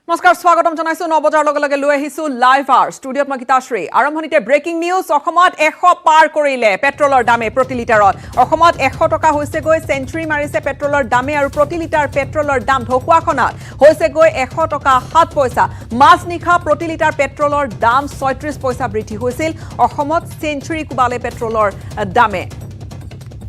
নমস্কাৰ স্বাগতম জনাইছো 9 বজাৰ লগে লগে লৈ আহিছো লাইভ আৰ ষ্টুডিঅত মই গীতাশ্ৰী আৰম্ভণিতে ব্ৰেকিং নিউজ অসমত 100 পাৰ কৰিলে পেট্ৰলৰ দামে প্ৰতি লিটাৰত অসমত 100 টকা হৈছে গৈ সেঞ্চুৰী মাৰিছে পেট্ৰলৰ দামে আৰু প্ৰতি লিটাৰ পেট্ৰলৰ দাম ঢকুৱাখনত হৈছে গৈ 100 টকা 7 পইচা মাছ নিখা প্ৰতি লিটাৰ পেট্ৰলৰ দাম 36 পইচা বৃদ্ধি হৈছিল অসমত সেঞ্চুৰী কুবালে পেট্ৰলৰ দামে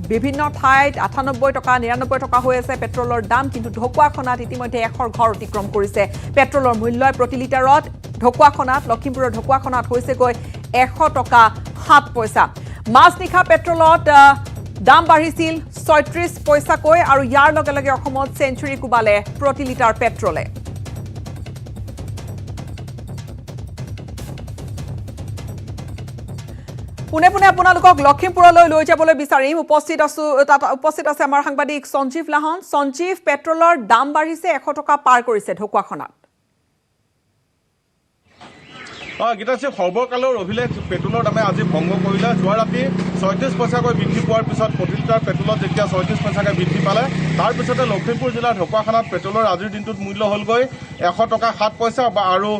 বিভিন্ন ঠাইত 98 টকা 99 টকা হৈ আছে পেট্ৰলৰ দাম কিন্তু ঢকুৱাখনত ইতিমধ্যে 100 ঘৰ অতিক্ৰম কৰিছে পেট্ৰলৰ মূল্য প্ৰতি লিটাৰত ঢকুৱাখনত লখিমপুৰৰ ঢকুৱাখনত হৈছে গৈ 100 টকা 7 পইচা মাছ নিখা পেট্ৰলত দাম বাঢ়িছিল 36 পইচাকৈ আৰু ইয়াৰ লগে লগে অসমত সেঞ্চুৰী কুবালে প্ৰতি লিটাৰ পেট্ৰলে পুনে পুনে আপোনালোকক লখিমপুৰলৈ লৈ যাবলৈ বিচাৰিম উপস্থিত আছে আমাৰ সাংবাদিক সঞ্জীৱ লাহন সঞ্জীৱ পেট্ৰলৰ দাম বাঢ়িছে 100 টকা পাৰ কৰিছে ঢকুৱাখনত গীতাশ্ৰী সৰ্বকালৰ অভিলেখ পেট্ৰলৰ দামে আজি ভংগ কৰিলে যোৱা ৰাতি 36 পইচাকৈ বৃদ্ধি পোৱাৰ পিছত প্ৰতি লিটাৰ পেট্ৰলত যেতিয়া 36 পইচাকৈ বৃদ্ধি পালে তাৰপিছতে লখিমপুৰ জিলাৰ ঢকুৱাখনত পেট্ৰলৰ আজিৰ দিনটোত মূল্য হ'লগৈ 100 টকা 7 পইচা আৰু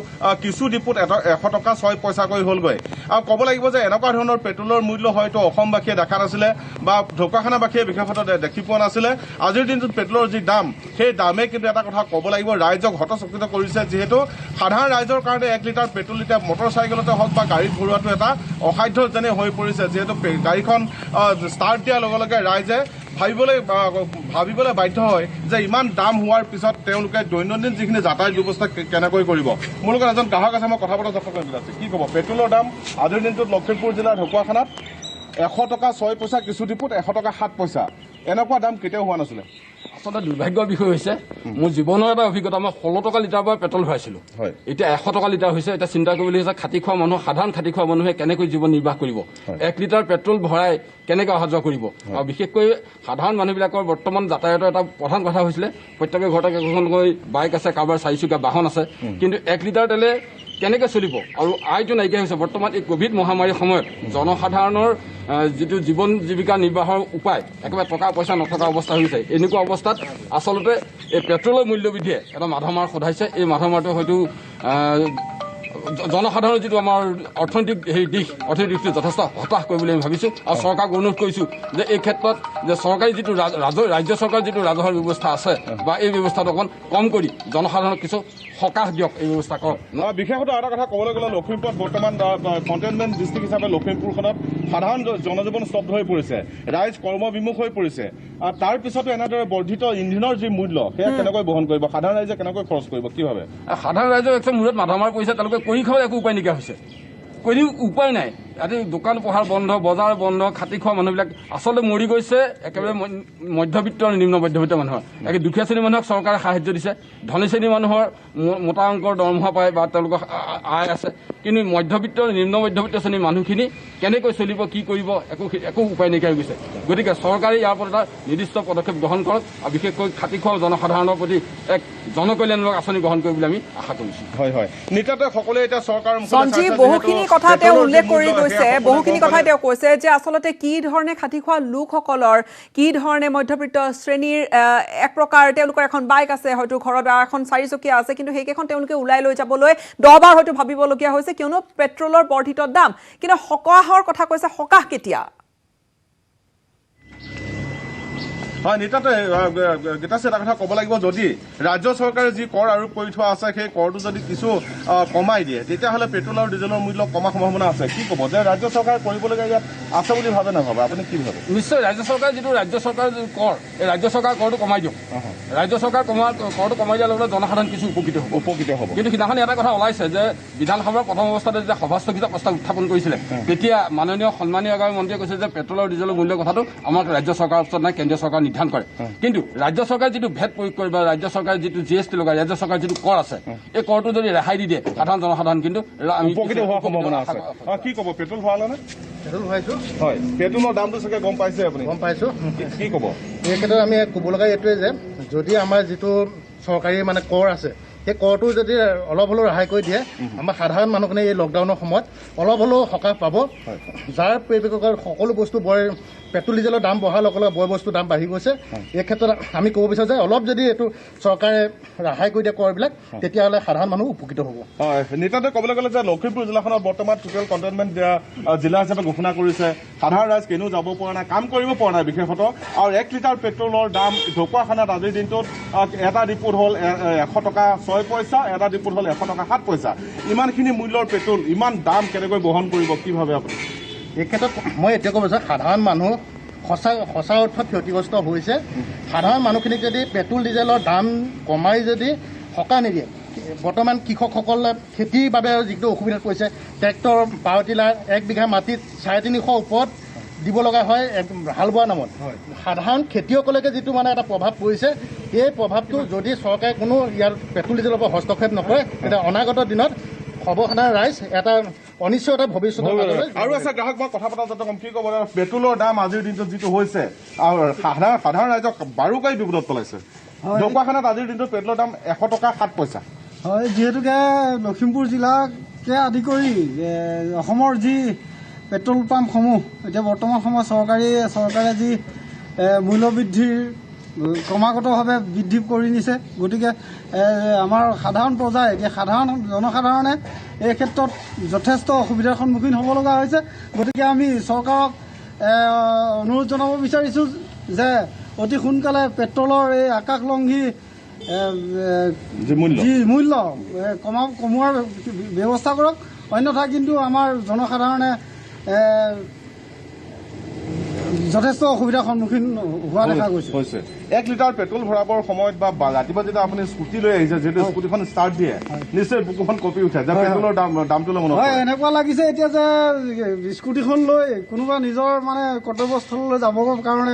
কিছু ডিপুত 100 টকা 6 পইচাকৈ হ'লগৈ আৰু ক'ব লাগিব যে এনেকুৱা ধৰণৰ পেট্ৰলৰ মূল্য হয়তো অসমবাসীয়ে দেখা নাছিলে বা ঢকুৱাখানাবাসীয়ে বিশেষত দেখি পোৱা নাছিলে আজিৰ দিনটোত পেট্ৰলৰ যি দাম সেই দামে কিন্তু এটা কথা ক'ব লাগিব ৰাইজক হতচকিত কৰিছে যিহেতু সাধাৰণ ৰাইজৰ কাৰণে 1 লিটাৰ পেট্ৰল এতিয়া মটৰচাইকেলতে হওক বা গাড়ীত ভৰোৱাটো এটা অসাধ্য যেনে হৈ পৰিছে যিহেতু গাড়ীখন ষ্টাৰ্ট দিয়াৰ লগে লগে ৰাইজে ভাবিবলৈ বাধ্য হয় যে ইমান দাম হোৱাৰ পিছত তেওঁলোকে দৈনন্দিন যিখিনি যাতায়াত ব্যৱস্থা কেনেকৈ কৰিব মোৰ লগত এজন গ্ৰাহক আছে মই কথা পতা যত্ন কৰি আছে কি ক'ব পেট্ৰলৰ দাম আজিৰ দিনটোত লখিমপুৰ জিলাৰ ঢকুৱাখানাত 100 টকা 6 পইচা কিছু ডিপুত 100 টকা 7 পইচা এনেকুৱা দাম কেতিয়াও হোৱা নাছিলে আচলতে দুৰ্ভাগ্যৰ বিষয় হৈছে মোৰ জীৱনৰ এটা অভিজ্ঞতা মই 16 টকা লিটাৰ পৰা পেট্ৰল ভৰাইছিলোঁ এতিয়া 100 টকা লিটাৰ হৈছে এতিয়া চিন্তা কৰিবলৈ হৈছে খাতি খোৱা মানুহ সাধাৰণ খাতি খোৱা মানুহে কেনেকৈ জীৱন নিৰ্বাহ কৰিব 1 লিটাৰ পেট্ৰল ভৰাই কেনেকৈ অহা যোৱা কৰিব আৰু বিশেষকৈ সাধাৰণ মানুহবিলাকৰ বৰ্তমান যাতায়াতৰ এটা প্ৰধান কথা হৈছিলে প্ৰত্যেকে ঘৰতে একোখনকৈ বাইক আছে কাৰোবাৰ 4-চকীয়া বাহন আছে কিন্তু 1 লিটাৰ তেলে কেনেকৈ চলিব আৰু আয়টো নাইকিয়া হৈছে বৰ্তমান এই কোভিড মহামাৰীৰ সময়ত জনসাধাৰণৰ যিটো জীৱন জীৱিকা নিৰ্বাহৰ উপায় একেবাৰে টকা পইচা নথকা অৱস্থা হৈছে এনেকুৱা অৱস্থাত আচলতে এই পেট্ৰলৰ মূল্যবৃদ্ধিয়ে এটা মাধমাৰ সধাইছে এই মাধমাৰটো হয়তো জনসাধাৰণৰ যিটো আমাৰ অৰ্থনৈতিক দিশটো যথেষ্ট হতাশ কৰিব বুলি আমি ভাবিছোঁ আৰু চৰকাৰক অনুৰোধ কৰিছোঁ যে এই ক্ষেত্ৰত যে চৰকাৰী যিটো ৰাজ্য চৰকাৰৰ যিটো ৰাজহৰ ব্যৱস্থা আছে বা এই ব্যৱস্থাটো অকণমান কম কৰি জনসাধাৰণক কিছু সকাহ দিয়ক এই ব্যৱস্থা কৰক বিশেষত এটা কথা ক'বলৈ গ'লে লখিমপুৰত বৰ্তমান কণ্টেইনমেণ্ট ডিষ্ট্ৰিক্ট হিচাপে লখিমপুৰখনত সাধাৰণ জনজীৱন স্তব্ধ হৈ পৰিছে ৰাইজ কৰ্মবিমুখ হৈ পৰিছে আৰু তাৰ পিছতো এনেদৰে বৰ্ধিত ইন্ধনৰ যি মূল্য সেয়া কেনেকৈ বহন কৰিব সাধাৰণ ৰাইজে কেনেকৈ খৰচ কৰিব কি ভাবে সাধাৰণ ৰাইজৰ একদম মূৰত মাধমাৰ পৰিছে তেওঁলোকে কৰি খাবলৈ একো উপায় নাইকিয়া হৈছে কৰিও উপায় নাই আজি দোকান পোহাৰ বন্ধ বজাৰ বন্ধ খাতি খোৱা মানুহবিলাক আচলতে মৰি গৈছে একেবাৰে মধ্যবিত্ত আৰু নিম্ন মধ্যবিত্ত মানুহৰ একে দুখীয়া শ্ৰেণীৰ মানুহক চৰকাৰে সাহায্য দিছে ধনী শ্ৰেণীৰ মানুহৰ মোটা অংকৰ দৰমহা পায় বা তেওঁলোকৰ আয় আছে কিন্তু মধ্যবিত্ত নিম্ন মধ্যবিত্ত শ্ৰেণীৰ মানুহখিনি কেনেকৈ চলিব কি কৰিব একো উপায় নাইকিয়া হৈ গৈছে গতিকে চৰকাৰে ইয়াৰ ওপৰত এটা নিৰ্দিষ্ট পদক্ষেপ গ্ৰহণ কৰক আৰু বিশেষকৈ খাতি খোৱা জনসাধাৰণৰ প্ৰতি এক জনকল্যাণমূলক আঁচনি গ্ৰহণ কৰিব বুলি আমি আশা কৰিছোঁ হয় নিতাতে সকলোৱে এতিয়া চৰকাৰৰ সঞ্জীৱ বহুখিনি কথা তেওঁ উল্লেখ কৰি গৈছে বহুখিনি কথাই তেওঁ কৈছে যে আচলতে কি ধৰণে খাতি খোৱা লোকসকলৰ কি ধৰণে মধ্যবিত্ত শ্ৰেণীৰ এক প্ৰকাৰ তেওঁলোকৰ এখন বাইক আছে হয়তো ঘৰত এখন 4-চকীয়া আছে কিন্তু সেইকেইখন তেওঁলোকে ওলাই লৈ যাবলৈ 10 বাৰ হয়তো ভাবিবলগীয়া হৈছে কিয়নো পেট্ৰলৰ বৰ্ধিত দাম কিন্তু সকাহৰ কথা কৈছে সকাহ কেতিয়া হয় নিতাতে গীতাশ্ৰী এটা কথা ক'ব লাগিব যদি ৰাজ্য চৰকাৰে যি কৰ আৰোপ কৰি থোৱা আছে সেই কৰটো যদি কিছু কমাই দিয়ে তেতিয়াহ'লে পেট্ৰল আৰু ডিজেলৰ মূল্য কমা সম্ভাৱনা আছে কি ক'ব যে ৰাজ্য চৰকাৰে কৰিবলগীয়া ইয়াত আছে বুলি ভাবে নাভাবে আপুনি কি ভাবে নিশ্চয় ৰাজ্য চৰকাৰে যিটো কৰ এই ৰাজ্য চৰকাৰ কৰটো কমাই দিয়ক ৰাজ্য চৰকাৰ কৰটো কমাই দিয়াৰ লগে জনসাধাৰণ কিছু উপকৃত হ'ব কিন্তু সিদিনাখন এটা কথা ওলাইছে যে বিধানসভাৰ প্ৰথম অৱস্থাতে যেতিয়া সভাস্থগিত প্ৰস্তাৱ উত্থাপন কৰিছিলে তেতিয়া মাননীয় সন্মানীয় এগৰাকী মন্ত্ৰীয়ে কৈছে যে পেট্ৰল আৰু ডিজেলৰ মূল্যৰ কথাটো আমাৰ ৰাজ্য চৰকাৰৰ ওচৰত নাই কেন্দ্ৰীয় চৰকাৰ নিৰ্ধাৰণ কৰে কিন্তু ৰাজ্য চৰকাৰে যিটো ভেট প্ৰয়োগ কৰে বা ৰাজ্য চৰকাৰে যিটো GST লগায় ৰাজ্য চৰকাৰে যিটো কৰ আছে এই কৰটো যদি ৰেহাই দি দিয়ে সাধাৰণ জনসাধাৰণ কিন্তু উপকৃত হোৱাৰ সম্ভাৱনা আছে কি ক'ব পেট্ৰল ভৰালে পেট্ৰল ভৰাইছোঁ হয় পেট্ৰলৰ দামটো চাগে গম পাইছে আপুনি গম পাইছোঁ কি ক'ব এই ক্ষেত্ৰত আমি ক'ব লগা এইটোৱে যে যদি আমাৰ যিটো চৰকাৰী মানে কৰ আছে সেই কৰটো যদি অলপ হ'লেও ৰেহাই কৰি দিয়ে আমাৰ সাধাৰণ মানুহখিনিয়ে এই লকডাউনৰ সময়ত অলপ হ'লেও সকাহ পাব যাৰ পৰিৱেশৰ সকলো বস্তু বৰ পেট্ৰল ডিজেলৰ দাম বঢ়াৰ লগে লগে বয় বস্তুৰ দাম বাঢ়ি গৈছে। এই ক্ষেত্ৰত আমি ক'ব বিচাৰোঁ যে অলপ যদি এইটো চৰকাৰে ৰেহাই কৰি দিয়ে কৰবিলাক, তেতিয়াহ'লে সাধাৰণ মানুহ উপকৃত হ'ব। হয়, নিতান্তই ক'বলৈ গ'লে যে লখিমপুৰ জিলাখনত বৰ্তমান টোটেল কণ্টেইনমেণ্ট জিলা হিচাপে ঘোষণা কৰিছে। সাধাৰণ ৰাইজ কেনিও যাব পৰা নাই, কাম কৰিব পৰা নাই বিশেষতঃ। আৰু 1 লিটাৰ পেট্ৰলৰ দাম ঢকুৱাখানাত আজিৰ দিনটোত এটা ডিপুত হ'ল 100 টকা 6 পইচা, এটা ডিপুত হ'ল 100 টকা 7 পইচা। ইমানখিনি মূল্যৰ পেট্ৰল, ইমান দাম কেনেকৈ বহন কৰিব, কি ভাবে আপুনি? এই ক্ষেত্ৰত মই এতিয়া ক'ব বিচাৰোঁ সাধাৰণ মানুহ সঁচা অৰ্থত ক্ষতিগ্ৰস্ত হৈছে। সাধাৰণ মানুহখিনিক যদি পেট্ৰল ডিজেলৰ দাম কমাই যদি সকাহ নিদিয়ে, বৰ্তমান কৃষকসকলে খেতিৰ বাবে যিটো অসুবিধাত পৰিছে, ট্ৰেক্টৰ পাৱাৰ টিলাৰ 1 বিঘা মাটিত 350 ওপৰত দিব লগা হয় হাল বোৱাৰ নামত। সাধাৰণ খেতিয়কলৈকে যিটো মানে এটা প্ৰভাৱ পৰিছে, এই প্ৰভাৱটো যদি চৰকাৰে কোনো ইয়াৰ পেট্ৰল ডিজেলৰ পৰা হস্তক্ষেপ নকৰে, তেতিয়া অনাগত দিনত সৰ্বসাধাৰণ ৰাইজ এটা অনিশ্চয়তা ভৱিষ্যতৰ আৰু আছে গ্ৰাহক, মই কথা পতা যাতে কম, কি ক'ব পেট্ৰলৰ দাম আজিৰ দিনটোত যিটো হৈছে আৰু সাধাৰণ ৰাইজক বাৰুকাই বিপদত পেলাইছে। ঢকুৱাখানাত আজিৰ দিনটোত পেট্ৰলৰ দাম 100 টকা 7 পইচা। হয়, যিহেতুকে লখিমপুৰ জিলাকে আদি কৰি অসমৰ যি পেট্ৰল পাম্পসমূহ এতিয়া বৰ্তমান সময়ত চৰকাৰে যি মূল্যবৃদ্ধিৰ ক্ৰমাগতভাৱে বৃদ্ধি কৰি নিছে, গতিকে আমাৰ সাধাৰণ প্ৰজাই এতিয়া জনসাধাৰণে এই ক্ষেত্ৰত যথেষ্ট অসুবিধাৰ সন্মুখীন হ'ব লগা হৈছে। গতিকে আমি চৰকাৰক অনুৰোধ জনাব বিচাৰিছোঁ যে অতি সোনকালে পেট্ৰলৰ এই আকাশলংঘী যি মূল্য কমোৱাৰ ব্যৱস্থা কৰক, অন্যথা কিন্তু আমাৰ জনসাধাৰণে যথেষ্ট অসুবিধাৰ সন্মুখীন হোৱা দেখা গৈছে। 1 লিটাৰ পেট্ৰল ভৰাবৰ সময়ত বা ৰাতিপুৱা যেতিয়া আপুনি স্কুটি লৈ আহিছে, যিহেতু স্কুটিখন ষ্টাৰ্ট দিয়ে, নিশ্চয় বুকুখন কঁপি উঠে যে পেট্ৰলৰ দামটো লৈ মনত হয়। এনেকুৱা লাগিছে এতিয়া যে স্কুটিখন লৈ কোনোবা নিজৰ মানে কৰ্তব্যস্থললৈ যাবৰ কাৰণে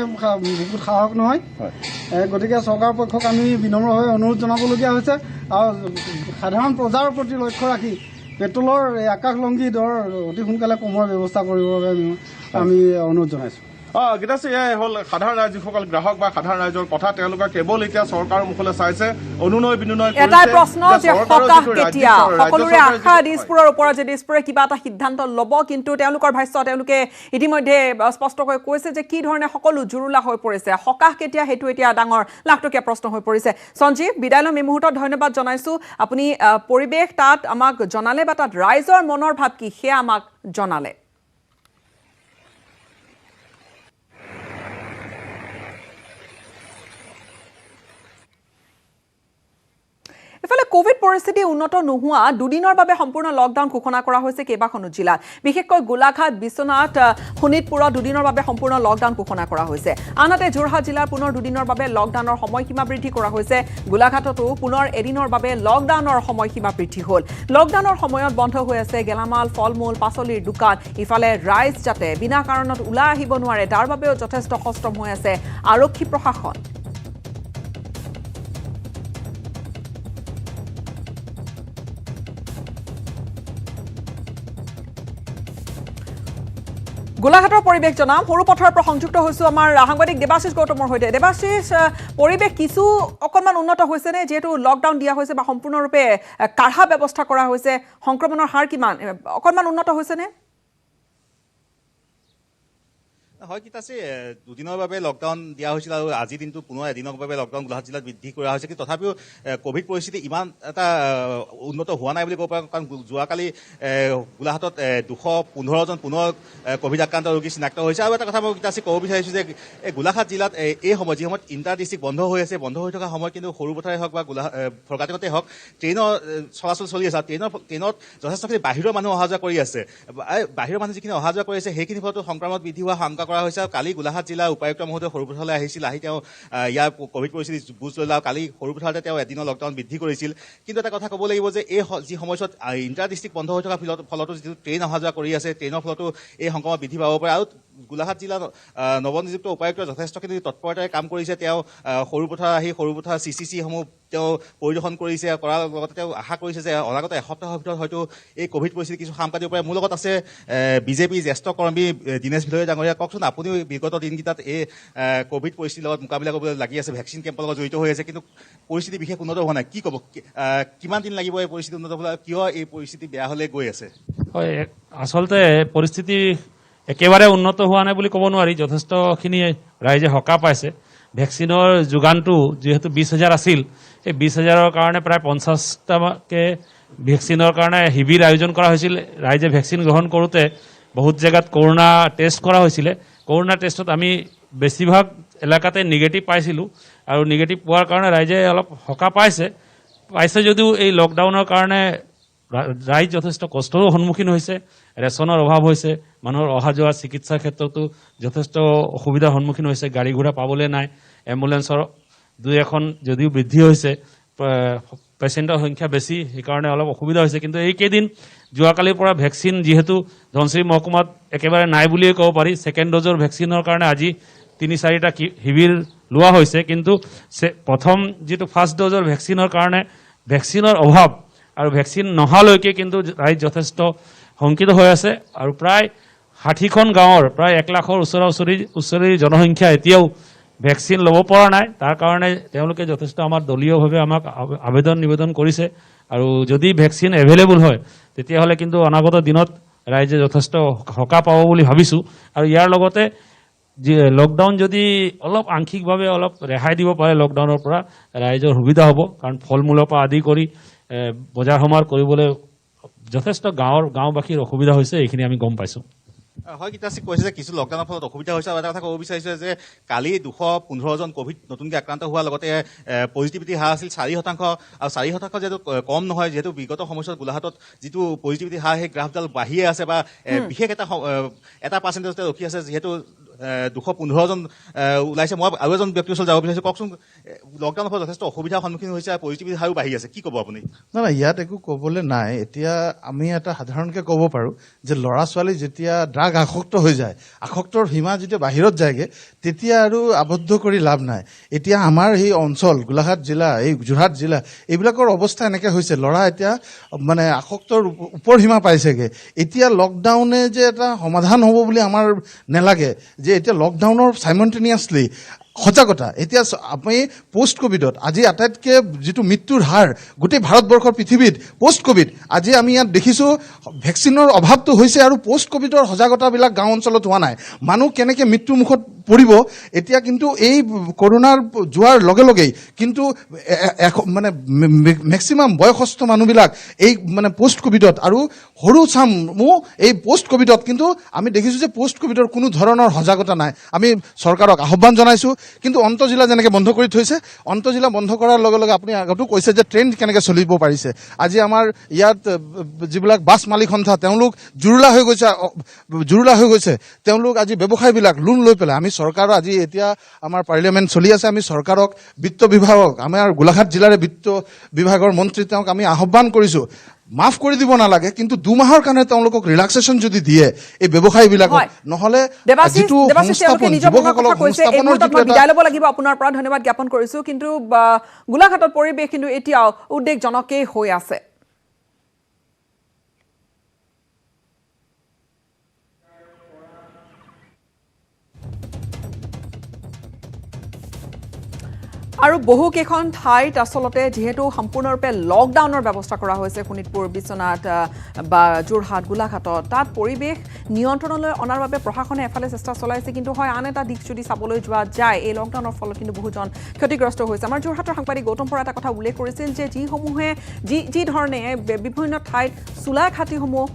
বুকুত সাহস নহয়। গতিকে চৰকাৰৰ পক্ষক আমি বিনম্ৰভাৱে অনুৰোধ জনাবলগীয়া হৈছে আৰু সাধাৰণ প্ৰজাৰ প্ৰতি লক্ষ্য ৰাখি পেট্ৰলৰ এই আকাশলংঘী দৰ অতি সোনকালে কমোৱাৰ ব্যৱস্থা কৰিবৰ বাবে আমি অনুৰোধ জনাইছোঁ। গীতাশ্ৰী, এয়াই হ'ল সাধাৰণ ৰাইজ, যিসকল গ্ৰাহক বা সাধাৰণ ৰাইজৰ কথা, তেওঁলোকে কেৱল এতিয়া চৰকাৰৰ মুখলৈ চাইছে, অনুনয় বিনয় এটাই প্ৰশ্ন যে সকাহ কেতিয়া? সকলোৰে আশা দিছপুৰৰ ওপৰত যে দিছপুৰে কিবা এটা সিদ্ধান্ত ল'ব, কিন্তু তেওঁলোকৰ ভাষ্য তেওঁলোকে ইতিমধ্যে স্পষ্টকৈ কৈছে যে কি ধৰণে সকলো জুৰুলা হৈ পৰিছে, সকাহ কেতিয়া, সেইটো এতিয়া ডাঙৰ লাখটকীয়া প্ৰশ্ন হৈ পৰিছে। সঞ্জীৱ, বিদায় লম এই মুহূৰ্তত, ধন্যবাদ জনাইছোঁ। আপুনি পৰিৱেশ তাত আমাক জনালে বা তাত ৰাইজৰ মনৰ ভাৱ কি সেয়া আমাক জনালে। ইফালে কোভিড পৰিস্থিতি উন্নত নোহোৱা দুদিনৰ বাবে সম্পূৰ্ণ লকডাউন ঘোষণা কৰা হৈছে কেইবাখনো জিলাত। বিশেষকৈ গোলাঘাট, বিশ্বনাথ, শোণিতপুৰত দুদিনৰ বাবে সম্পূৰ্ণ লকডাউন ঘোষণা কৰা হৈছে। আনহাতে যোৰহাট জিলাৰ পুনৰ দুদিনৰ বাবে লকডাউনৰ সময়সীমা বৃদ্ধি কৰা হৈছে। গোলাঘাটতো পুনৰ এদিনৰ বাবে লকডাউনৰ সময়সীমা বৃদ্ধি হ'ল। লকডাউনৰ সময়ত বন্ধ হৈ আছে গেলামাল, ফল মূল, পাচলিৰ দোকান। ইফালে ৰাইজ যাতে বিনা কাৰণত ওলাই আহিব নোৱাৰে তাৰ বাবেও যথেষ্ট সষ্টম হৈ আছে আৰক্ষী প্ৰশাসন। গোলাঘাটৰ পৰিৱেশ জনাম। সৰু পথাৰৰ পৰা সংযুক্ত হৈছোঁ আমাৰ সাংবাদিক দেৱাশিষ গৌতমৰ সৈতে। দেৱাশিষ, পৰিৱেশ কিছু অকণমান উন্নত হৈছেনে? যিহেতু লকডাউন দিয়া হৈছে বা সম্পূৰ্ণৰূপে কাঢ়া ব্যৱস্থা কৰা হৈছে, সংক্ৰমণৰ হাৰ কিমান, অকণমান উন্নত হৈছেনে? হয়, গীতাশ্ৰী, দুদিনৰ বাবে লকডাউন দিয়া হৈছিল আৰু আজিৰ দিনটো পুনৰ এদিনৰ বাবে লকডাউন গোলাঘাট জিলাত বৃদ্ধি কৰা হৈছে। কিন্তু তথাপিও কোভিড পৰিস্থিতি ইমান এটা উন্নত হোৱা নাই বুলি ক'ব পাৰোঁ, কাৰণ যোৱাকালি গোলাঘাটত 215জন পুনৰ কোভিড আক্ৰান্ত ৰোগী চিনাক্ত হৈছে। আৰু এটা কথা মই গীতাশ্ৰী ক'ব বিচাৰিছোঁ যে এই গোলাঘাট জিলাত এই সময়ত যি সময়ত ইণ্টাৰ ডিষ্ট্ৰিক্ট বন্ধ হৈ আছে, বন্ধ হৈ থকা সময়ত কিন্তু সৰুপথাৰে হওক বা ফৰকাটিঙতে হওক ট্ৰেইনৰ চলাচল চলি আছে। ট্ৰেইনত যথেষ্টখিনি বাহিৰৰ মানুহ অহা যোৱা কৰি আছে। বাহিৰৰ মানুহ যিখিনি অহা যোৱা কৰি আছে সেইখিনি ফলতো সংক্ৰমণ বৃদ্ধি হোৱা শংকা কৰা হৈছে। আৰু কালি গোলাঘাট জিলা উপায়ুক্ত মহোদয় সৰুপথাৰলৈ আহিছিল, আহি তেওঁ ইয়াৰ কোভিড পৰিস্থিতি বুজ ল'লে আৰু কালি সৰুপথাৰতে তেওঁ এদিনৰ লকডাউন বৃদ্ধি কৰিছিল। কিন্তু এটা কথা ক'ব লাগিব যে এই যি সময়ছোৱাত ইণ্টাৰ ডিষ্ট্ৰিক্ট বন্ধ হৈ থকা ফলতো যিটো ট্ৰেইন অহা যোৱা কৰি আছে, ট্ৰেইনৰ ফলতো এই সংক্ৰমণ বৃদ্ধি পাব পাৰে। আৰু গোলাঘাট জিলাৰ নৱনিযুক্ত উপায়ুক্ত যথেষ্টখিনি তৎপৰতাৰে কাম কৰিছে। তেওঁ সৰুপথাৰ আহি সৰুপথাৰ CCC-সমূহ তেওঁ পৰিদৰ্শন কৰিছে, কৰাৰ লগতে তেওঁ আশা কৰিছে যে অনাগত এসপ্তাহৰ ভিতৰত হয়তো এই কোভিড পৰিস্থিতি কিছু সাম কাটিব পাৰে। মোৰ লগত আছে বিজেপি জ্যেষ্ঠ কৰ্মী দীনেশ ভিলৰি ডাঙৰীয়া। কওকচোন, আপুনিও বিগত দিনকেইটাত এই কোভিড পৰিস্থিতিৰ লগত মোকাবিলা কৰিবলৈ লাগি আছে, ভেকচিন কেম্পৰ লগত জড়িত হৈ আছে, কিন্তু পৰিস্থিতি বিশেষ উন্নত হোৱা নাই। কি ক'ব, কিমান দিন লাগিব এই পৰিস্থিতি উন্নত হ'বলৈ, কিয় এই পৰিস্থিতি বেয়া হ'লে গৈ আছে? হয়, আচলতে পৰিস্থিতি একেবাৰে উন্নত হোৱা নাই বুলি ক'ব নোৱাৰি, যথেষ্টখিনি ৰাইজে সকাহ পাইছে। ভেকচিনৰ যোগানটো যিহেতু 20,000 আছিল, এই 20,000ৰ কাৰণে প্ৰায় 50টাকে ভেকচিনৰ কাৰণে শিবিৰ আয়োজন কৰা হৈছিল। ৰাইজে ভেকচিন গ্ৰহণ কৰোঁতে বহুত জেগাত কৰোণা টেষ্ট কৰা হৈছিলে। কৰোণা টেষ্টত আমি বেছিভাগ এলেকাতে নিগেটিভ পাইছিলোঁ, আৰু নিগেটিভ পোৱাৰ কাৰণে ৰাইজে অলপ সকাহ পাইছে যদিও এই লকডাউনৰ কাৰণে ৰাইজ যথেষ্ট কষ্টৰো সন্মুখীন হৈছে। ৰেচনৰ অভাৱ হৈছে, মানুহৰ অহা যোৱা চিকিৎসাৰ ক্ষেত্ৰতো যথেষ্ট অসুবিধাৰ সন্মুখীন হৈছে। গাড়ী ঘোঁৰা পাবলৈ নাই, এম্বুলেন্সৰ 2-1 যদিও বৃদ্ধি হৈছে, পেচেণ্টৰ সংখ্যা বেছি, সেইকাৰণে অলপ অসুবিধা হৈছে। কিন্তু এইকেইদিন যোৱাকালিৰ পৰা ভেকচিন যিহেতু ধনশিৰি মহকুমাত একেবাৰে নাই বুলিয়ে ক'ব পাৰি, ছেকেণ্ড ড'জৰ ভেকচিনৰ কাৰণে আজি 3-4টা শিবিৰ লোৱা হৈছে। কিন্তু প্ৰথম যিটো ফাৰ্ষ্ট ড'জৰ ভেকচিনৰ কাৰণে ভেকচিনৰ অভাৱ, আৰু ভেকচিন নহালৈকে কিন্তু ৰাইজ যথেষ্ট শংকিত হৈ আছে। আৰু প্ৰায় 60খন গাঁৱৰ প্ৰায় 1 লাখৰ ওচৰা-ওচৰি জনসংখ্যা এতিয়াও ভেকচিন ল'ব পৰা নাই। তাৰ কাৰণে তেওঁলোকে যথেষ্ট আমাৰ দলীয়ভাৱে আমাক নিবেদন কৰিছে। আৰু যদি ভেকচিন এভেইলেবল হয় তেতিয়াহ'লে কিন্তু অনাগত দিনত ৰাইজে যথেষ্ট সকাহ পাব বুলি ভাবিছোঁ। আৰু ইয়াৰ লগতে লকডাউন যদি অলপ আংশিকভাৱে অলপ ৰেহাই দিব পাৰে লকডাউনৰ পৰা, ৰাইজৰ সুবিধা হ'ব। কাৰণ ফল মূলৰ পৰা আদি কৰি বজাৰ সমাৰ কৰিবলৈ যথেষ্ট গাঁওবাসীৰ অসুবিধা হৈছে, এইখিনি আমি গম পাইছোঁ। হয়, গীতাশ্ৰী কৈছে যে কিছু লকডাউনৰ ফলত অসুবিধা হৈছে। আৰু এটা কথা ক'ব বিচাৰিছে যে কালি 215জন কোভিড নতুনকৈ আক্ৰান্ত হোৱাৰ লগতে পজিটিভিটি হাৰ আছিল 4%। আৰু 4% যিহেতু কম নহয়, যিহেতু বিগত সময়ছোৱাত গোলাঘাটত যিটো পজিটিভিটি হাৰ সেই গ্ৰাফডাল বাঢ়িয়ে আছে, বা বিশেষ এটা পাৰ্চেণ্টেজতে ৰখি আছে। যিহেতু 215জন ওলাইছে, মই আৰু এজন ব্যক্তিৰ ওচৰত যাব বিচাৰিছোঁ। কওকচোন, লকডাউনৰ ফলত যথেষ্ট অসুবিধাৰ সন্মুখীন হৈছে আৰু পজিটিভিটি হাৰো বাঢ়ি আছে, কি ক'ব আপুনি? নাই, ইয়াত একো ক'বলৈ নাই। এতিয়া আমি এটা সাধাৰণকৈ ক'ব পাৰোঁ যে ল'ৰা ছোৱালী যেতিয়া ড্ৰাগ আসক্ত হৈ যায়, আসক্তৰ সীমা যেতিয়া বাহিৰত যায়গৈ, তেতিয়া আৰু আবদ্ধ কৰি লাভ নাই। এতিয়া আমাৰ এই অঞ্চল গোলাঘাট জিলা, এই যোৰহাট জিলা, এইবিলাকৰ অৱস্থা এনেকৈ হৈছে, ল'ৰা এতিয়া মানে আসক্তৰ ওপৰ সীমা পাইছেগৈ। এতিয়া লকডাউনে যে এটা সমাধান হ'ব বুলি আমাৰ নেলাগে, যে এতিয়া লকডাউনৰ চাইমনটেনিয়াছলি সজাগতা। এতিয়া আপুনি পোষ্ট কোভিডত আজি আটাইতকৈ যিটো মৃত্যুৰ হাৰ গোটেই ভাৰতবৰ্ষৰ পৃথিৱীত পোষ্ট কোভিড, আজি আমি ইয়াত দেখিছোঁ ভেকচিনৰ অভাৱটো হৈছে, আৰু পোষ্ট কোভিডৰ সজাগতাবিলাক গাঁও অঞ্চলত হোৱা নাই। মানুহ কেনেকৈ মৃত্যুৰ মুখত পৰিব। এতিয়া কিন্তু এই কৰোণাৰ যোৱাৰ লগে লগেই কিন্তু মানে মেক্সিমাম বয়সস্থ মানুহবিলাক এই মানে পোষ্ট কোভিডত, আৰু সৰু চামো এই পোষ্ট কোভিডত, কিন্তু আমি দেখিছোঁ যে পোষ্ট কোভিডৰ কোনো ধৰণৰ সজাগতা নাই। আমি চৰকাৰক আহ্বান জনাইছোঁ, কিন্তু অন্তঃজিলা যেনেকৈ বন্ধ কৰি থৈছে, অন্তঃজিলা বন্ধ কৰাৰ লগে লগে আপুনি আগতো কৈছে যে ট্ৰেইন কেনেকৈ চলিব পাৰিছে। আজি আমাৰ ইয়াত যিবিলাক বাছ মালিক সন্থা, তেওঁলোক জুৰুলা হৈ গৈছে। তেওঁলোক আজি ব্যৱসায়বিলাক লোন লৈ পেলাই, আমি চৰকাৰৰ আজি এতিয়া আমাৰ পাৰ্লিয়ামেণ্ট চলি আছে, আমি চৰকাৰক, বিত্ত বিভাগক, আমাৰ গোলাঘাট জিলাৰে বিত্ত বিভাগৰ মন্ত্ৰী তেওঁক আমি আহ্বান কৰিছোঁ, মাফ কৰি দিব নালাগে, কিন্তু 2 মাহৰ কাৰণে তেওঁলোকক ৰিলেক্সেশ্যন যদি দিয়ে এই ব্যৱসায়ীবিলাকক, নহ'লে যিটো সংস্থাপন যুৱকসকলক সংস্থাপনৰ বিদায় ল'ব লাগিব আপোনাৰ পৰা। ধন্যবাদ জ্ঞাপন কৰিছোঁ। কিন্তু গোলাঘাটৰ পৰিৱেশ কিন্তু এতিয়াও উদ্বেগজনকেই হৈ আছে। আৰু বহুকেইখন ঠাইত আচলতে যিহেতু সম্পূৰ্ণৰূপে লকডাউনৰ ব্যৱস্থা কৰা হৈছে, শোণিতপুৰ, বিশ্বনাথ বা যোৰহাট, গোলাঘাটত, তাত পৰিৱেশ নিয়ন্ত্ৰণলৈ অনাৰ বাবে প্ৰশাসনে এফালে চেষ্টা চলাইছে। কিন্তু হয়, আন এটা দিশ যদি চাবলৈ যোৱা যায়, এই লকডাউনৰ ফলত কিন্তু বহুজন ক্ষতিগ্ৰস্ত হৈছে। আমাৰ যোৰহাটৰ সাংবাদিক গৌতম বৰাই এটা কথা উল্লেখ কৰিছিল যে যি ধৰণে বিভিন্ন ঠাইত চুলাই খাটিসমূহ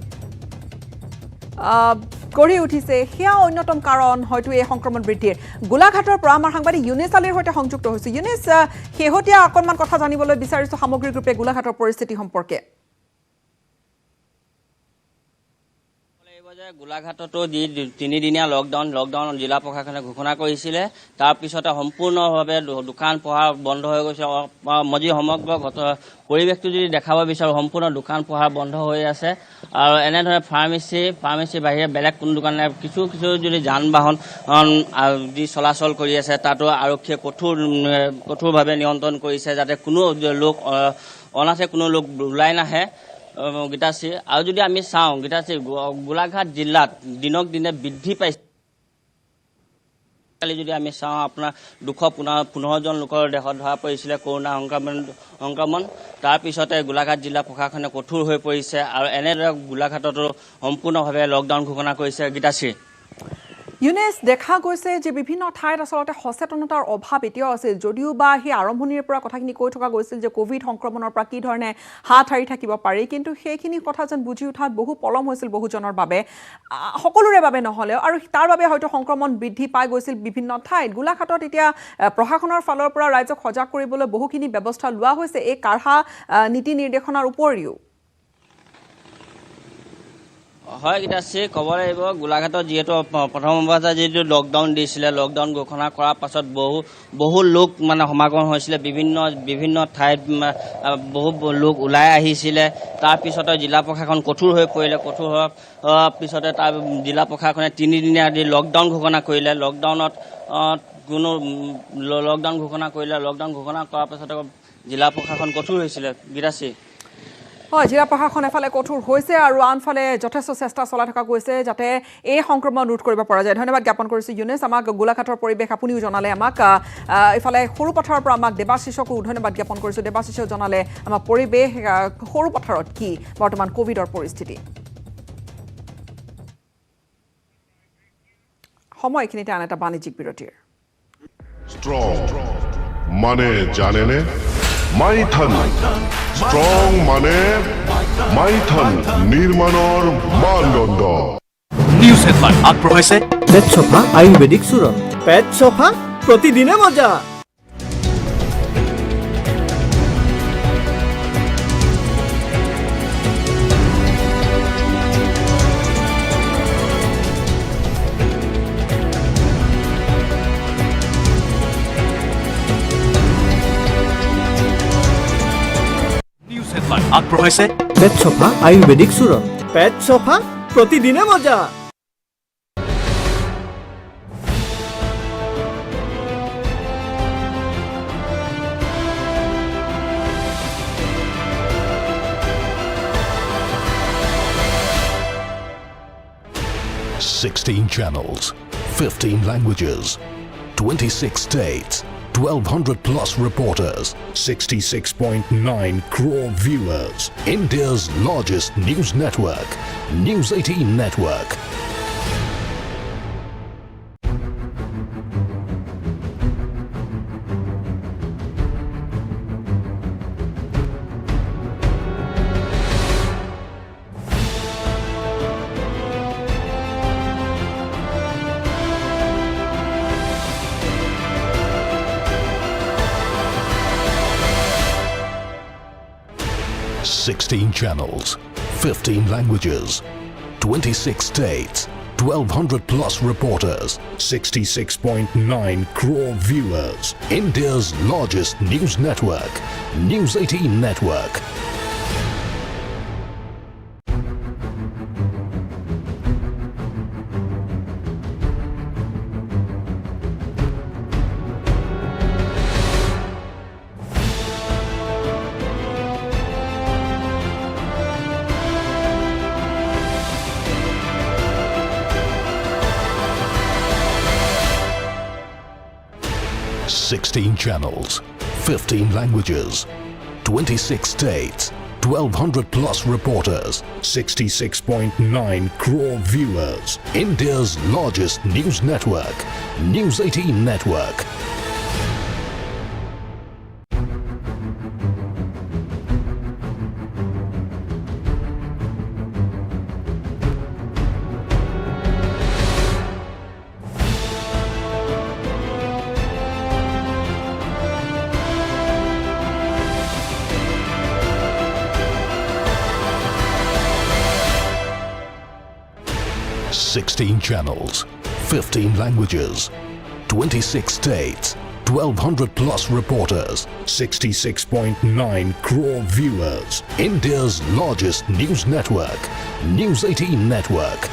গঢ়ি উঠিছে, সেয়া অন্যতম কাৰণ হয়তো এই সংক্ৰমণ বৃদ্ধিৰ। গোলাঘাটৰ পৰা আমাৰ সাংবাদিক ইউনিছ আলীৰ সৈতে সংযুক্ত হৈছোঁ। ইউনিছ, শেহতীয়া অকণমান কথা জানিবলৈ বিচাৰিছোঁ সামগ্ৰিক ৰূপে গোলাঘাটৰ পৰিস্থিতি সম্পৰ্কে। গোলাঘাটতো যি 3দিনীয়া লকডাউন জিলা প্ৰশাসনে ঘোষণা কৰিছিলে, তাৰপিছতে সম্পূৰ্ণভাৱে দোকান পোহাৰ বন্ধ হৈ গৈছে। মজি সমগ্ৰ পৰিৱেশটো যদি দেখাব বিচাৰোঁ, সম্পূৰ্ণ দোকান পোহাৰ বন্ধ হৈ আছে। আৰু এনেধৰণে ফাৰ্মেচী বাহিৰে বেলেগ কোনো দোকান নাই। কিছু যদি যান বাহন যি চলাচল কৰি আছে, তাতো আৰক্ষীয়ে কঠোৰভাৱে নিয়ন্ত্ৰণ কৰিছে, যাতে কোনো লোক অনাথে কোনো লোক ওলাই নাহে। গীতাশ্ৰী, আৰু যদি আমি চাওঁ গীতাশ্ৰী, গোলাঘাট জিলাত দিনক দিনে বৃদ্ধি পাইছে। কালি যদি আমি চাওঁ, আপোনাৰ 215জন লোকৰ দেহত ধৰা পৰিছিলে কৰোণা সংক্ৰমণ। তাৰপিছতে গোলাঘাট জিলা প্ৰশাসনে কঠোৰ হৈ পৰিছে, আৰু এনেদৰে গোলাঘাটতো সম্পূৰ্ণভাৱে লকডাউন ঘোষণা কৰিছে। গীতাশ্ৰী, ইউনেছ দেখা গৈছে যে বিভিন্ন ঠাইত আচলতে সচেতনতাৰ অভাৱ এতিয়াও আছে যদিও বা সেই আৰম্ভণিৰ পৰা কথাখিনি কৈ থকা গৈছিল যে কোভিড সংক্ৰমণৰ পৰা কি ধৰণে হাত সাৰি থাকিব পাৰি কিন্তু সেইখিনি কথা যেন বুজি উঠাত বহু পলম হৈছিল বহুজনৰ বাবে সকলোৰে বাবে নহলেও আৰু তাৰ বাবে হয়তো সংক্ৰমণ বৃদ্ধি পাই গৈছিল বিভিন্ন ঠাইত গোলাঘাটত এতিয়া প্ৰশাসনৰ ফালৰ পৰা ৰাইজক সজাগ কৰিবলৈ বহুখিনি ব্যৱস্থা লোৱা হৈছে এই কাঢ়া নীতি নিৰ্দেশনাৰ উপৰিও হয় গীতাশ্ৰী ক'ব লাগিব গোলাঘাটত যিহেতু প্ৰথম অৱস্থাত যিটো লকডাউন দিছিলে লকডাউন ঘোষণা কৰাৰ পাছত বহু লোক মানে সমাগম হৈছিলে বিভিন্ন ঠাইত বহু লোক ওলাই আহিছিলে তাৰপিছতে জিলা প্ৰশাসন কঠোৰ হৈ পৰিলে কঠোৰ হোৱাৰ পিছতে তাৰ জিলা প্ৰশাসনে 3 দিনীয়া লকডাউন ঘোষণা কৰিলে লকডাউন ঘোষণা কৰাৰ পাছতে জিলা প্ৰশাসন কঠোৰ হৈছিলে গীতাশ্ৰী হয় জিলা প্ৰশাসন এফালে কঠোৰ হৈছে আৰু আনফালে যথেষ্ট চেষ্টা চলাই থকা গৈছে যাতে এই সংক্ৰমণ ৰোধ কৰিব পৰা যায় ধন্যবাদ জ্ঞাপন কৰিছোঁ ইউনেছ আমাক গোলাঘাটৰ পৰিৱেশ আপুনিও জনালে আমাক ইফালে সৰুপথাৰৰ পৰা আমাক দেৱাশিষকো ধন্যবাদ জ্ঞাপন কৰিছোঁ দেৱাশিষেও জনালে আমাৰ পৰিৱেশ সৰুপথাৰত কি বৰ্তমান কোভিডৰ পৰিস্থিতি সময় এইখিনিতে আন এটা বাণিজ্যিক বিৰতিৰ স্ট্ৰং মানে জানেনে মাইথন স্ট্ৰং মানে মাইথন নিৰ্মাণৰ মানদণ্ড নিউজ হেডলাইন আগবঢ়াইছে পেট চফা আয়ুৰ্বেদিক চূৰণ পেট চফা প্ৰতিদিনে মজা আগবঢ়াইছে পেট চফা আয়ুৰ্বেদিক চূৰণ পেট চফা প্ৰতিদিনে মজা channels, 15 languages, 26 states, 1,200 plus reporters, 66.9 crore viewers. India's largest news network, News 18 Network. Channels, 15 languages, 26 states, 1,200 plus reporters, 66.9 crore viewers. India's largest news network, News 18 Network. Channels, 15 languages, 26 states, 1,200 plus reporters, 66.9 crore viewers. India's largest news network, News 18 Network. Channels, 15 languages, 26 states, 1,200 plus reporters, 66.9 crore viewers. India's largest news network, News 18 Network.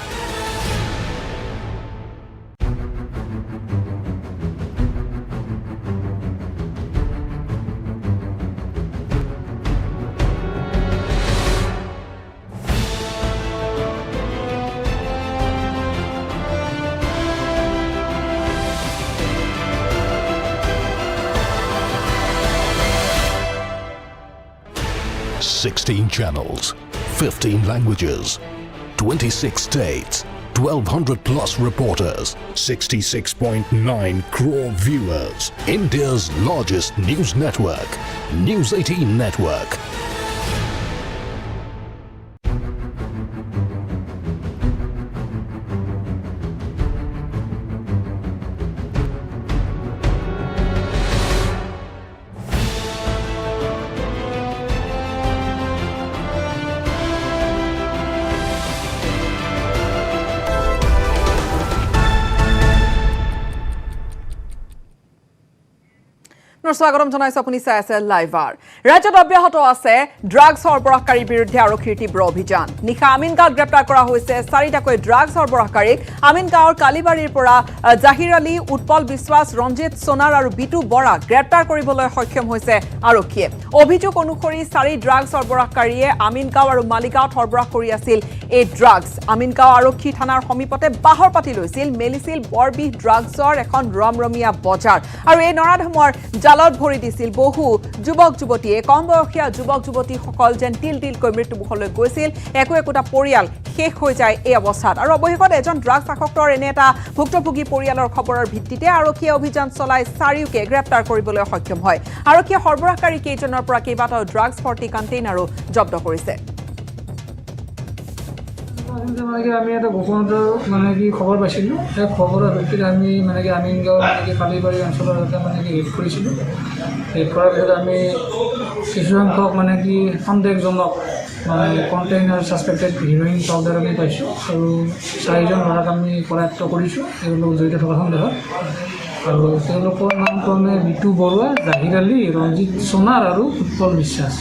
Channels, 15 languages, 26 states, 1,200 plus reporters, 66.9 crore viewers. India's largest news network, News 18 Network. স্বাগতম জনাইছো আপুনি চাই আছে লাইভাৰ ৰাজ্যত অব্যাহত আছে drugs সৰবৰাহকাৰীৰ বিৰুদ্ধে আৰক্ষীৰ তীব্ৰ অভিযান নিশা আমিনগাঁৱত গ্ৰেপ্তাৰ কৰা হৈছে 4টাকৈ ড্ৰাগছ সৰবৰাহকাৰীক আমিনগাঁৱৰ কালিবাৰীৰ পৰা জাহিৰ আলী উৎপল বিশ্বাস ৰঞ্জিত সোণাৰ আৰু বিটু বৰাক গ্ৰেপ্তাৰ কৰিবলৈ সক্ষম হৈছে আৰক্ষীয়ে অভিযোগ অনুসৰি 4 ড্ৰাগছ সৰবৰাহকাৰীয়ে আমিনগাঁও আৰু মালিগাঁৱত সৰবৰাহ কৰি আছিল এই ড্ৰাগছ আমিনগাঁও আৰক্ষী থানাৰ সমীপতে বাহৰ পাতি লৈছিল মেলিছিল বৰবিহ ড্ৰাগছৰ এখন ৰমৰমীয়া বজাৰ আৰু এই নৰাধমৰ জালত ভৰি দিছিল বহু যুৱক যুৱতীয়ে কম বয়সীয়া যুৱক যুৱতীসকল যেন তিল তিলকৈ মৃত্যুমুখলৈ গৈছিল একোটা পৰিয়াল শেষ হৈ যায় এই অৱস্থাত আৰু অৱশেষত এজন ড্ৰাগছ আসক্তৰ এনে এটা ভুক্তভোগী পৰিয়ালৰ খবৰৰ ভিত্তিতে আৰক্ষীয়ে অভিযান চলাই 4কে গ্ৰেপ্তাৰ কৰিবলৈ সক্ষম হয় আৰক্ষীয়ে সৰবৰাহকাৰী কেইজনৰ পৰা কেইবাটাও ড্ৰাগছ ভৰ্তি কণ্টেইনাৰো জব্দ কৰিছে আমি এটা গোপনত খবৰ পাইছিলোঁ সেই খবৰৰ ভিত্তিত আমি আমিনগাঁও কালিবাৰী অঞ্চলৰ হেল্প কৰিছিলোঁ হেল্প কৰাৰ পিছত আমি কিছুসংখ্যক সন্দেহজনক কণ্টেইনাৰ ছাছপেক্টেড হিৰ'ইন পাউডাৰ আমি পাইছোঁ আৰু 4জন ল'ৰাক আমি কৰায়ত্ব কৰিছোঁ তেওঁলোক জড়িত থকা সন্দেহত আৰু তেওঁলোকৰ নাম ক্ৰমে বিটু বৰুৱা জাহিৰ আলী ৰঞ্জিত সোণাৰ আৰু উৎপল বিশ্বাস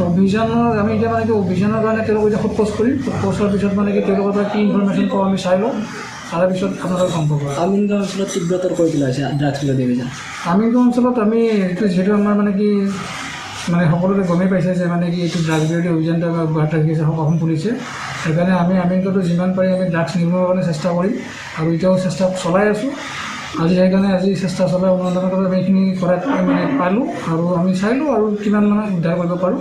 অভিযানৰ আমি এতিয়া অভিযানৰ কাৰণে তেওঁলোকক এতিয়া সোধপোছ কৰিম সোধপোছৰ পিছত তেওঁলোকৰ পৰা কি ইনফৰমেশ্যন পাওঁ আমি চাই লওঁ তাৰপিছত আপোনালোকে গম পাব আমিনগাঁও অঞ্চলত তীব্ৰতৰ কৰি পেলাইছে ড্ৰাগছ বিৰোধী অভিযান আমিনগাঁও অঞ্চলত আমি এইটো যিহেতু আমাৰ সকলোতে গমেই পাইছে যে এইটো ড্ৰাগছ বিৰোধী অভিযানটো আমি অব্যাহত ৰাখিছে অসম পুলিচে সেইকাৰণে আমি আমিনগাঁৱতো যিমান পাৰি আমি ড্ৰাগছ নিৰ্মূলৰ কাৰণে চেষ্টা কৰিম আৰু এতিয়াও চেষ্টা চলাই আছোঁ সেইকাৰণে আজি চেষ্টা চলাই অনুসন্ধানৰ বাবে আমি এইখিনি কৰাত পালোঁ আৰু আমি চাইলোঁ আৰু কিমান উদ্ধাৰ কৰিব পাৰোঁ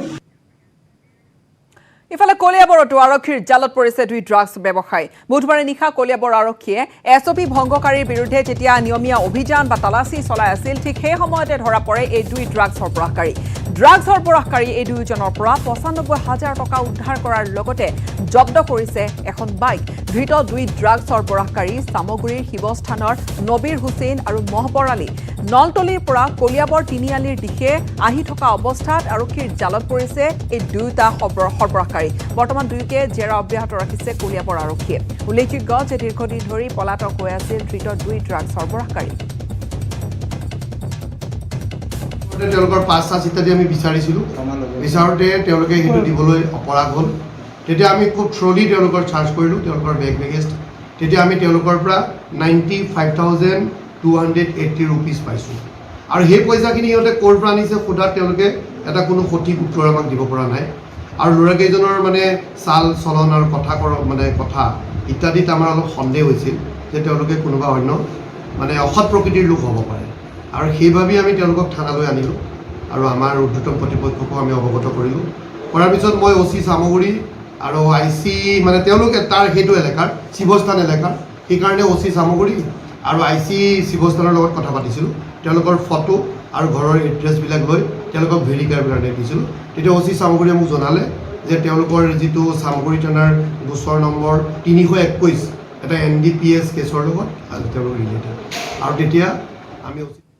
ইফালে কলিয়াবৰতো আৰক্ষীৰ জালত পৰিছে 2 ড্ৰাগছ ব্যৱসায়ী বুধবাৰে নিশা কলিয়াবৰ আৰক্ষীয়ে এছঅপি ভংগকাৰীৰ বিৰুদ্ধে যেতিয়া নিয়মীয়া অভিযান বা তালাচী চলাই আছিল ঠিক সেই সময়তে ধৰা পৰে এই 2 ড্ৰাগছ সৰবৰাহকাৰী এই 2জনৰ পৰা ৯৫,০০০ টকা উদ্ধাৰ কৰাৰ লগতে জব্দ কৰিছে এখন বাইক ধৃত 2 ড্ৰাগছ সৰবৰাহকাৰী সামগুৰিৰ শিৱস্থানৰ নবীৰ হুছেইন আৰু মহবৰ আলী নলতলিৰ পৰা কলিয়াবৰ তিনিআলিৰ দিশে আহি থকা অৱস্থাত আৰক্ষীৰ জালত পৰিছে এই 2টা সৰবৰাহকাৰী বৰ্তমান 2কে জেৰা অব্যাহত ৰাখিছে কলিয়াবৰ আৰক্ষীয়ে উল্লেখযোগ্য যে দীৰ্ঘদিন ধৰি পলাতক হৈ আছিল ধৃত 2 ড্ৰাগছ সৰবৰাহকাৰী তেওঁলোকৰ 5 ইত্যাদি আমি বিচাৰিছিলোঁ বিচাৰোঁতে তেওঁলোকে সেইটো দিবলৈ অপৰাগ হ'ল তেতিয়া আমি খুব থ্ৰলি তেওঁলোকৰ চাৰ্জ কৰিলোঁ তেওঁলোকৰ বেগেজ তেতিয়া আমি তেওঁলোকৰ পৰা 95,280 ৰুপিজ পাইছোঁ আৰু সেই পইচাখিনি সিহঁতে ক'ৰ পৰা আনিছে সোধাত তেওঁলোকে এটা কোনো সঠিক উত্তৰ আমাক দিব পৰা নাই আৰু ল'ৰাকেইজনৰ চাল চলন আৰু কথা ইত্যাদিত আমাৰ অলপ সন্দেহ হৈছিল যে তেওঁলোকে কোনোবা অন্য অসৎ প্ৰকৃতিৰ লোক হ'ব পাৰে আৰু সেইভাৱেই আমি তেওঁলোকক থানালৈ আনিলোঁ আৰু আমাৰ ঊৰ্ধ্বতম কৰ্তৃপক্ষকো আমি অৱগত কৰিলোঁ কৰাৰ পিছত মই অচি চামগুৰি আৰু IC তেওঁলোকে তাৰ সেইটো এলেকাৰ শিৱস্থান এলেকাৰ সেইকাৰণে অচি চামগুৰি আৰু IC শিৱস্থানৰ লগত কথা পাতিছিলোঁ তেওঁলোকৰ ফটো আৰু ঘৰৰ এড্ৰেছবিলাক লৈ তেওঁলোকক ভেৰিফাইৰ কাৰণে দিছিলোঁ তেতিয়া অচি চামগুৰিয়ে মোক জনালে যে তেওঁলোকৰ যিটো চামগুৰি থানাৰ গোচৰ নম্বৰ 321 এটা NDPS কেছৰ লগত তেওঁলোক ৰিলেটেড আৰু তেতিয়া আমি